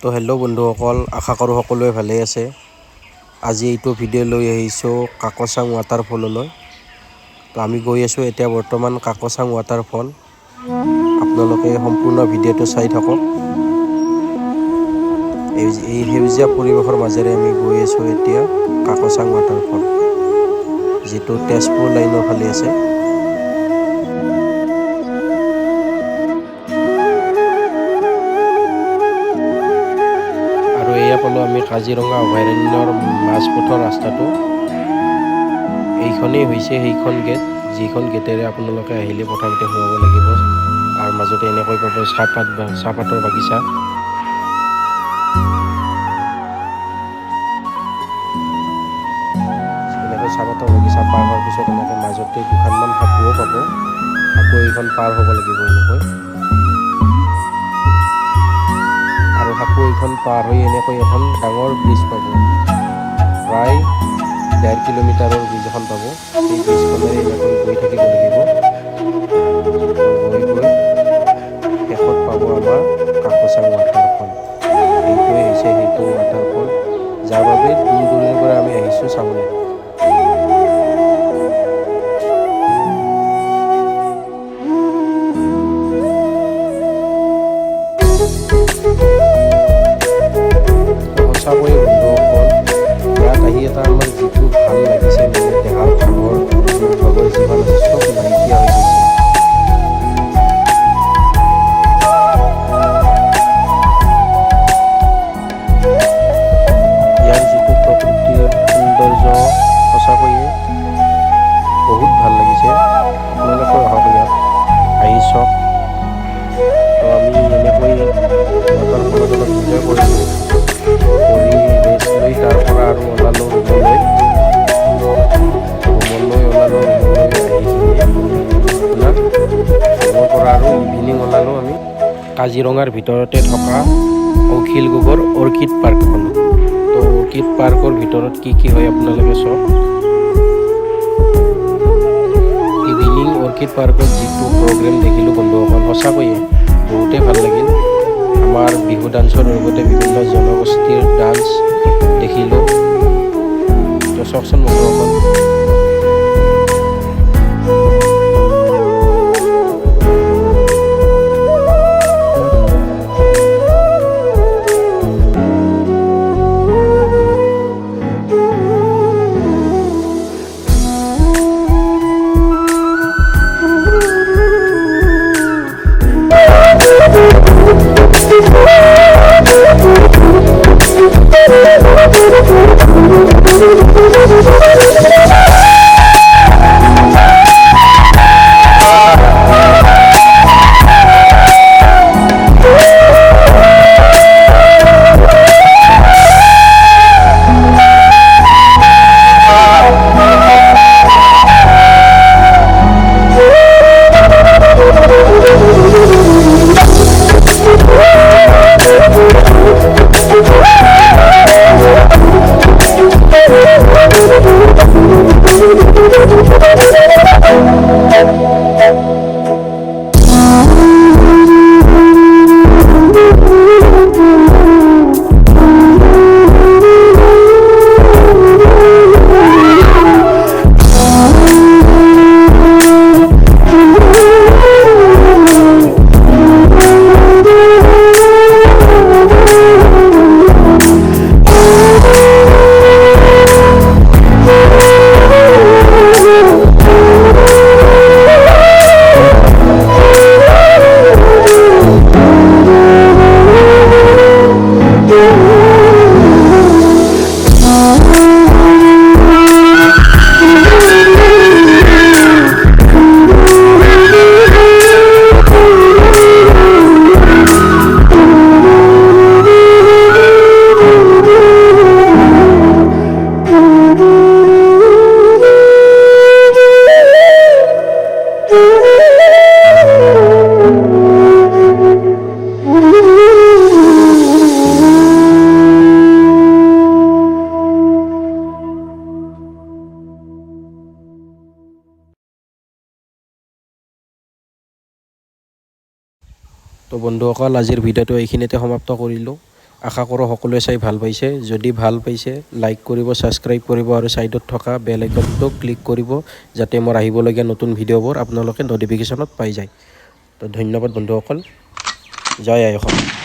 তো হেল্ল' বন্ধুসকল, আশা কৰোঁ সকলোৱে ভালে আছে। আজি এইটো ভিডিঅ' লৈ আহিছোঁ কাকচাং ৱাটাৰফললৈ। তো আমি গৈ আছোঁ এতিয়া বৰ্তমান কাকচাং ৱাটাৰফল। আপোনালোকে সম্পূৰ্ণ ভিডিঅ'টো চাই থাকক। এই সেউজীয়া পৰিৱেশৰ মাজেৰে আমি গৈ আছোঁ এতিয়া কাকচাং ৱাটাৰফল, যিটো তেজপুৰ লাইনৰ ফালে আছে। আৰু এয়া পালোঁ আমি কাজিৰঙা অভয়াৰণ্যৰ মাজপথৰ ৰাস্তাটো। এইখনেই হৈছে সেইখন গেট, যিখন গেটেৰে আপোনালোকে আহিলে প্ৰথমতে সোমাব লাগিব। আৰু মাজতে এনেকৈ পাব চাহপাতৰ বাগিচা। এনেকৈ চাহপাতৰ বাগিচা পাৰ হোৱাৰ পিছত এনেকৈ মাজতে দুখনমান সাঁকোও পাব। সাঁকো এইখন পাৰ হ'ব লাগিব এনেকৈ। আৰু সাঁকো এইখন পাৰ হৈ এনেকৈ এখন ডাঙৰ ব্ৰিজ পাব। প্ৰায় 1.5 কিলোমিটাৰৰ ব্ৰিজ এখন পাব। সেই ব্ৰিজখনেৰে এনেকৈ গৈ থাকিব লাগিব। গৈ গৈ শেষত পাব আমাৰ কাকচাং ৱাটাৰফল। এইটোৱে হৈছে সেইটো ৱাটাৰফল, যাৰ বাবে দূৰ দূৰণিৰ পৰা আমি আহিছোঁ চাবলৈ। সঁচাকৈয়ে বন্ধুসকল, ইয়াত আহি এটা আমাৰ যিটো ভাল লাগিছে, মানে দেহাৰ ভাগৰ যিমান আছে চব নাইকিয়া হৈ গৈছে। ইয়াৰ যিটো প্ৰকৃতিৰ সৌন্দৰ্য সঁচাকৈয়ে বহুত ভাল লাগিছে। আপোনালোকে আহক, ইয়াত আহি চাওক। তো আমি এনেকৈ ৱাটাৰফলত অলপ এনজয় কৰিলোঁ, কৰি ৰেষ্ট লৈ তাৰ পৰা আৰু ওলালোঁ ৰুমলৈ আহি কিনে আপোনাৰ ৰুমৰ পৰা আৰু ইভিনিং ওলালোঁ আমি কাজিৰঙাৰ ভিতৰতে থকা অখিলগড় অৰ্কিড পাৰ্কখনত। তো অৰ্কিড পাৰ্কৰ ভিতৰত কি হয় আপোনালোকে চাওক। ইভিনিং অৰ্কিড পাৰ্কত যিটো প্ৰগ্ৰেম দেখিলোঁ বন্ধুসকল, সঁচাকৈয়ে বহুতেই ভাল লাগিল। আমাৰ বিহু ডান্সৰ লগতে বিভিন্ন জনগোষ্ঠীৰ ডান্স দেখিলোঁ। তো চাওকচোন বন্ধুসকল। তো বন্ধুসকল, আজিৰ ভিডিঅ'টো এইখিনিতে সমাপ্ত কৰিলোঁ। আশা কৰোঁ সকলোৱে চাই ভাল পাইছে। যদি ভাল পাইছে লাইক কৰিব, ছাবস্ক্ৰাইব কৰিব আৰু ছাইডত থকা বেল আইকনটো ক্লিক কৰিব, যাতে মোৰ আহিবলগীয়া নতুন ভিডিঅ'বোৰ আপোনালোকে ন'টিফিকেশ্যনত পাই যায়। তো ধন্যবাদ বন্ধুসকল। জয় আই অসম।